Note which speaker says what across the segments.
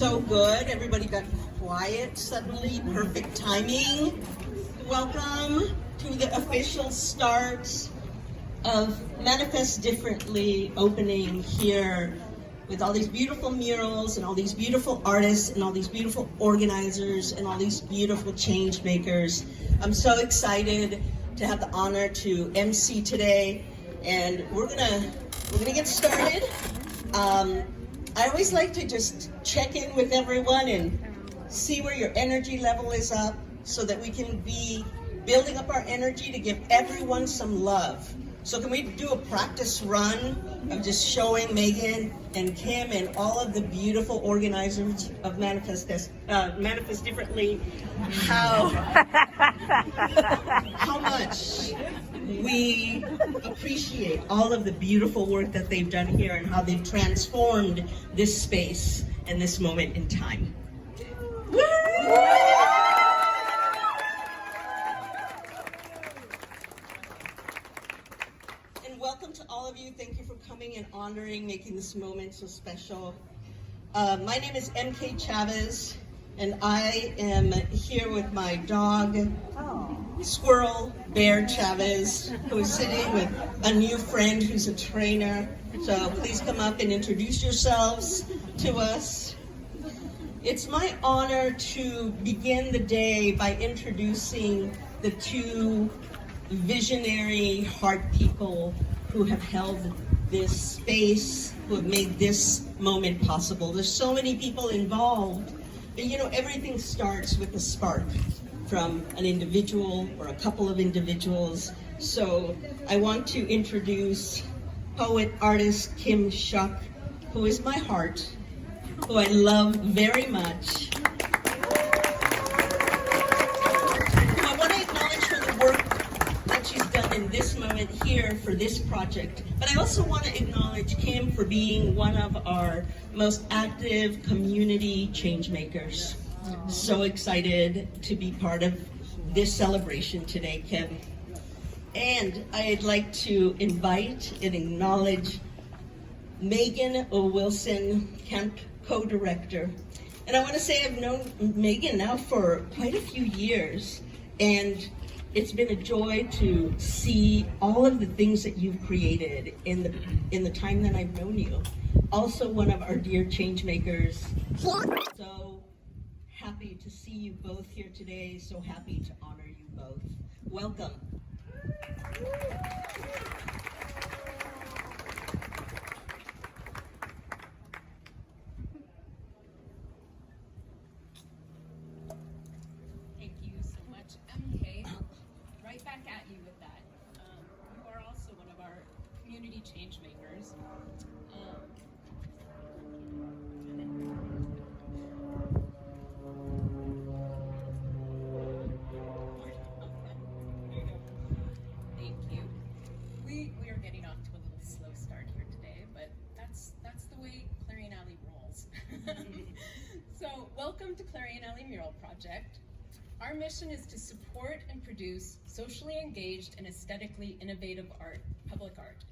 Speaker 1: So good. Everybody got quiet suddenly. Perfect timing. Welcome to the official start of Manifest Differently opening here with all these beautiful murals and all these beautiful artists and all these beautiful organizers and all these beautiful change makers. I'm so excited to have the honor to MC today, and we're gonna get started. I always like to just check in with everyone and see where your energy level is up so that we can be building up our energy to give everyone some love. So can we do a practice run of just showing Megan and Kim and all of the beautiful organizers of Manifest Differently how much we appreciate all of the beautiful work that they've done here and how they've transformed this space and this moment in time. Woo! And welcome to all of you. Thank you for coming and honoring, making this moment so special. My name is MK Chavez, and I am here with my dog, Squirrel Bear Chavez, who is sitting with a new friend who's a trainer. So please come up and introduce yourselves to us. It's my honor to begin the day by introducing the two visionary heart people who have held this space, who have made this moment possible. There's so many people involved, but everything starts with a spark from an individual or a couple of individuals. So I want to introduce poet artist Kim Shuck, who is my heart, who I love very much. I want to acknowledge her the work that she's done in this moment here for this project, but I also want to acknowledge Kim for being one of our most active community change makers. So excited to be part of this celebration today, Kim. And I'd like to invite and acknowledge Megan O. Wilson, camp co-director. And I want to say I've known Megan now for quite a few years, and it's been a joy to see all of the things that you've created in the time that I've known you. Also one of our dear change makers. So happy to see you both here today. So happy to honor you both. Welcome.
Speaker 2: Thank you so much, MK. Right back at you with that. You are also one of our community change makers. Thank you. We are getting off to a little slow start here today, but that's the way Clarion rolls. So welcome to Clarion Mural Project. Our mission is to support and produce socially engaged and aesthetically innovative art, public art,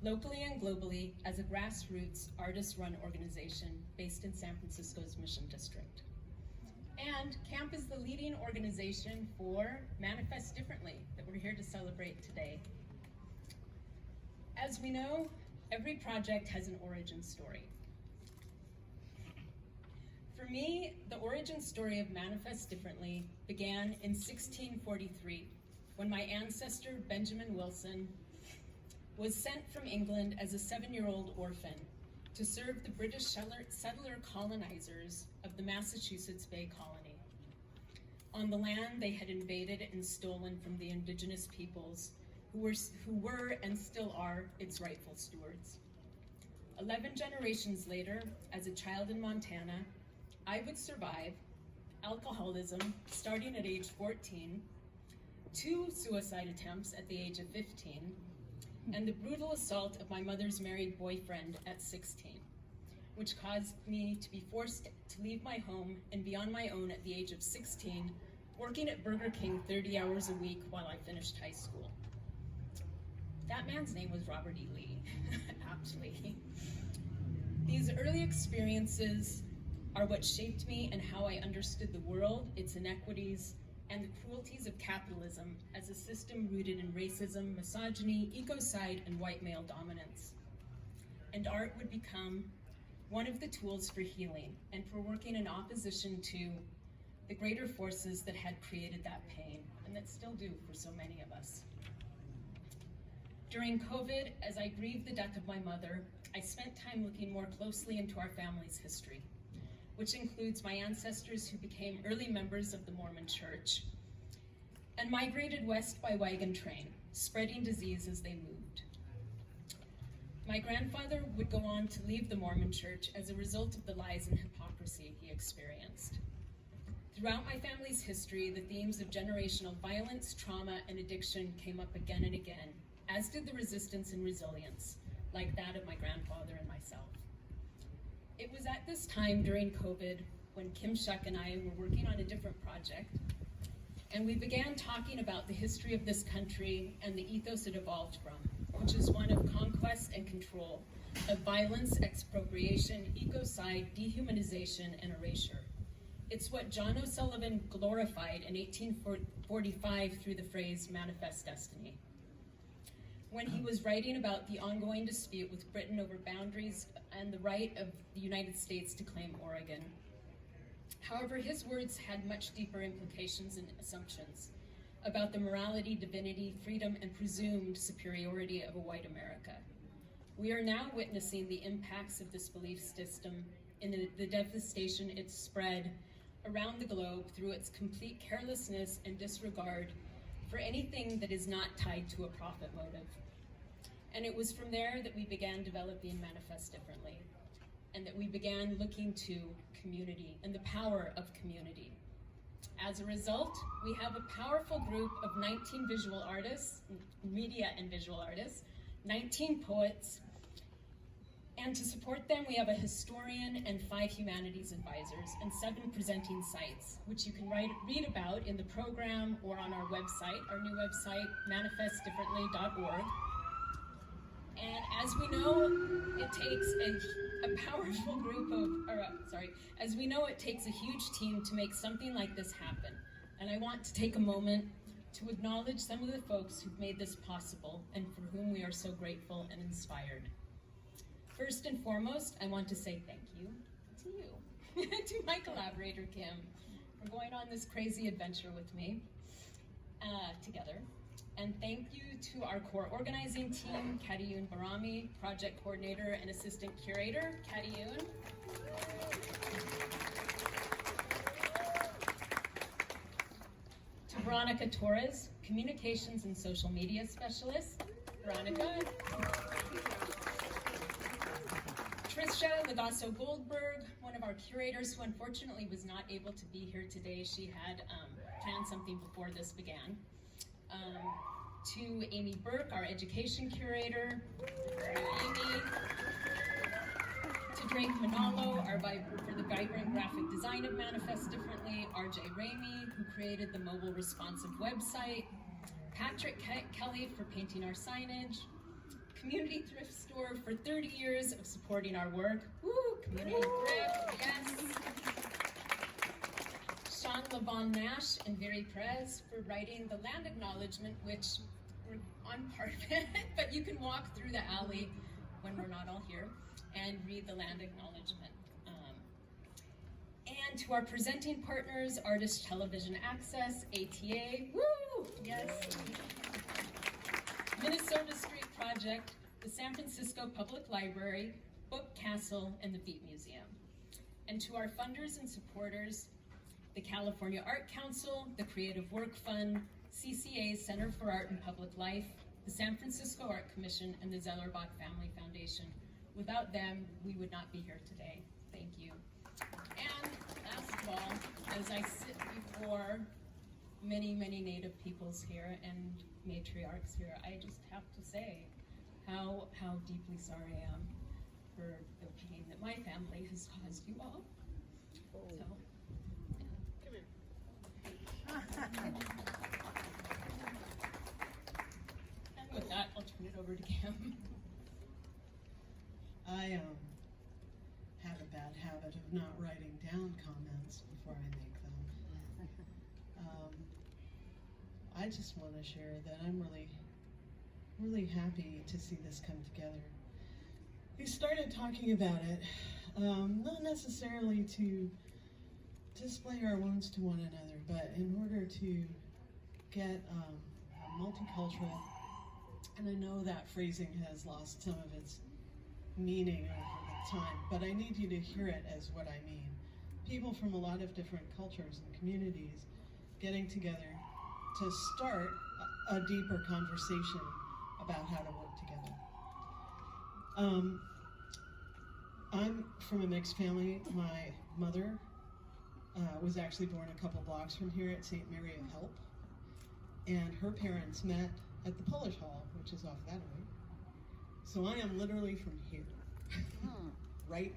Speaker 2: locally and globally as a grassroots artist-run organization based in San Francisco's Mission District. And CAMP is the leading organization for Manifest Differently that we're here to celebrate today. As we know, every project has an origin story. For me, the origin story of Manifest Differently began in 1643, when my ancestor, Benjamin Wilson, was sent from England as a 7-year-old orphan to serve the British settler colonizers of the Massachusetts Bay Colony. On the land they had invaded and stolen from the indigenous peoples who were and still are its rightful stewards. 11 generations later, as a child in Montana, I would survive alcoholism starting at age 14, 2 suicide attempts at the age of 15, and the brutal assault of my mother's married boyfriend at 16, which caused me to be forced to leave my home and be on my own at the age of 16, working at Burger King 30 hours a week while I finished high school. That man's name was Robert E. Lee, actually. These early experiences are what shaped me and how I understood the world, its inequities, and the cruelties of capitalism as a system rooted in racism, misogyny, ecocide, and white male dominance. And art would become one of the tools for healing and for working in opposition to the greater forces that had created that pain and that still do for so many of us. During COVID, as I grieved the death of my mother, I spent time looking more closely into our family's history, which includes my ancestors who became early members of the Mormon Church and migrated west by wagon train, spreading disease as they moved. My grandfather would go on to leave the Mormon Church as a result of the lies and hypocrisy he experienced. Throughout my family's history, the themes of generational violence, trauma, and addiction came up again and again, as did the resistance and resilience, like that of my grandfather and myself. It was at this time during COVID when Shuck and I were working on a different project, and we began talking about the history of this country and the ethos it evolved from, which is one of conquest and control, of violence, expropriation, ecocide, dehumanization, and erasure. It's what John O'Sullivan glorified in 1845 through the phrase manifest destiny, when he was writing about the ongoing dispute with Britain over boundaries and the right of the United States to claim Oregon. However, his words had much deeper implications and assumptions about the morality, divinity, freedom, and presumed superiority of a white America. We are now witnessing the impacts of this belief system in the devastation it's spread around the globe through its complete carelessness and disregard for anything that is not tied to a profit motive. And it was from there that we began developing Manifest Differently, and that we began looking to community and the power of community. As a result, we have a powerful group of 19 visual artists, media and visual artists, 19 poets, and to support them, we have a historian and 5 humanities advisors and 7 presenting sites, which you can read about in the program or on our website, our new website, manifestdifferently.org. And as we know, it takes a powerful group of, as we know, it takes a huge team to make something like this happen. And I want to take a moment to acknowledge some of the folks who've made this possible and for whom we are so grateful and inspired. First and foremost, I want to say thank you to you, to my collaborator, Kim, for going on this crazy adventure with me together. And thank you to our core organizing team, Clarion Barami, project coordinator and assistant curator, Clarion. To Veronica Torres, communications and social media specialist. Veronica. Trisha Legasso Goldberg, one of our curators who unfortunately was not able to be here today. She had planned something before this began. To Amy Burke, our education curator. Amy. To Drake Manalo, for the vibrant graphic design of Manifest Differently. RJ Ramey, who created the mobile responsive website. Patrick Kelly for painting our signage. Community Thrift Store for 30 years of supporting our work. Woo! Community Thrift, yes. Sean Levon Nash and Viri Perez for writing the land acknowledgement, which we're on part of it, but you can walk through the alley when we're not all here and read the land acknowledgement. And to our presenting partners, Artist Television Access, ATA, woo! Yes. Minnesota Street Project, the San Francisco Public Library, Book Castle, and the Beat Museum. And to our funders and supporters, the California Art Council, the Creative Work Fund, CCA's Center for Art and Public Life, the San Francisco Art Commission, and the Zellerbach Family Foundation. Without them, we would not be here today. Thank you. And last of all, as I sit before many, many Native peoples here and matriarchs here, I just have to say how deeply sorry I am for the pain that my family has caused you all. So, and with that, I'll turn it over to Kim.
Speaker 1: I have a bad habit of not writing down
Speaker 3: just want to share that I'm really happy to see this come together. We started talking about it, not necessarily to display our wounds to one another, but in order to get multicultural, and I know that phrasing has lost some of its meaning over the time, but I need you to hear it as what I mean. People from a lot of different cultures and communities getting together to start a deeper conversation about how to work together. I'm from a mixed family. My mother was actually born a couple blocks from here at St. Mary of Help, and her parents met at the Polish Hall, which is off that way. So I am literally from here, right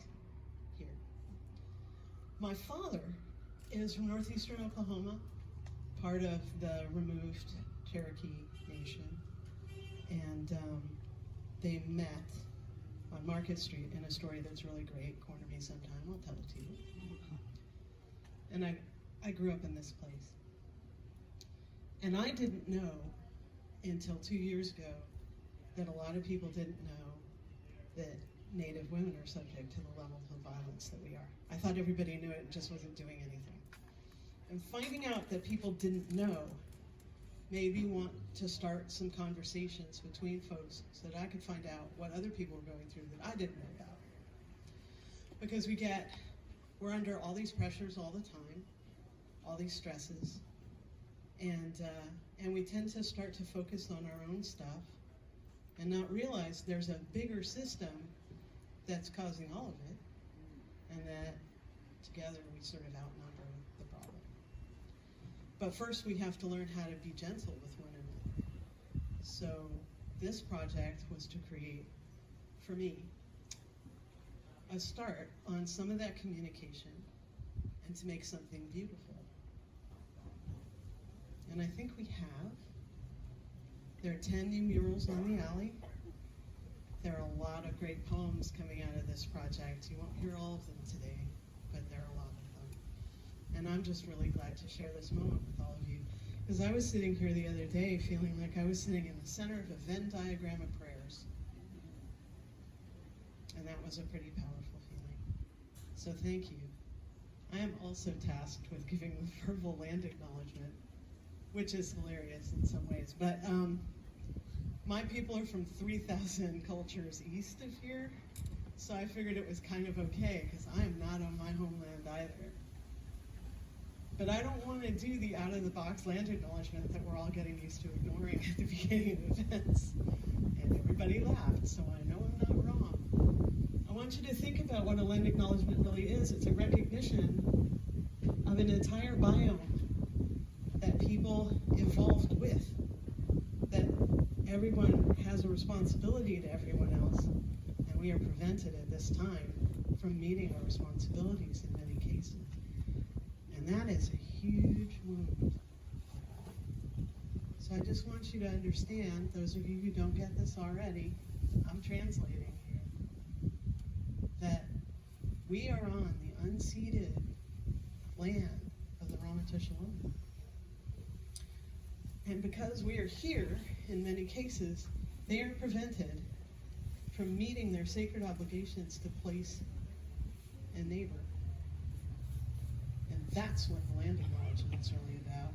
Speaker 3: here. My father is from northeastern Oklahoma, part of the removed Cherokee Nation, and they met on Market Street in a story that's really great. Corner me sometime, I'll tell it to you. And I grew up in this place. And I didn't know until 2 years ago that a lot of people didn't know that Native women are subject to the levels of violence that we are. I thought everybody knew it and just wasn't doing anything. And finding out that people didn't know made me want to start some conversations between folks so that I could find out what other people were going through that I didn't know about. Because we're under all these pressures all the time, all these stresses, and we tend to start to focus on our own stuff and not realize there's a bigger system that's causing all of it, and that together we sort of outnumber the problem. But first we have to learn how to be gentle with one another. So this project was to create, for me, a start on some of that communication and to make something beautiful. And I think we have. There are 10 new murals on the alley. There are a lot of great poems coming out of this project. You won't hear all of them today, but there are a lot of them. And I'm just really glad to share this moment with all of you. Because I was sitting here the other day feeling like I was sitting in the center of a Venn diagram of prayers. And that was a pretty powerful feeling. So thank you. I am also tasked with giving the verbal land acknowledgement, which is hilarious in some ways. But my people are from 3,000 cultures east of here, so I figured it was kind of okay, because I am not on my homeland either. But I don't want to do the out-of-the-box land acknowledgement that we're all getting used to ignoring at the beginning of events. And everybody laughed, so I know I'm not wrong. I want you to think about what a land acknowledgement really is. It's a recognition of an entire biome that people evolved with, that everyone has a responsibility to everyone else, and we are prevented at this time from meeting our responsibilities in many cases. And that is a huge wound. So I just want you to understand, those of you who don't get this already, I'm translating here, that we are on the unceded land of the Ramaytush Ohlone. And because we are here, in many cases, they are prevented from meeting their sacred obligations to place and neighbor. And that's what the land acknowledgement's really about.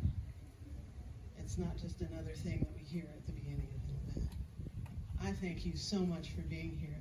Speaker 3: It's not just another thing that we hear at the beginning of an event. I thank you so much for being here.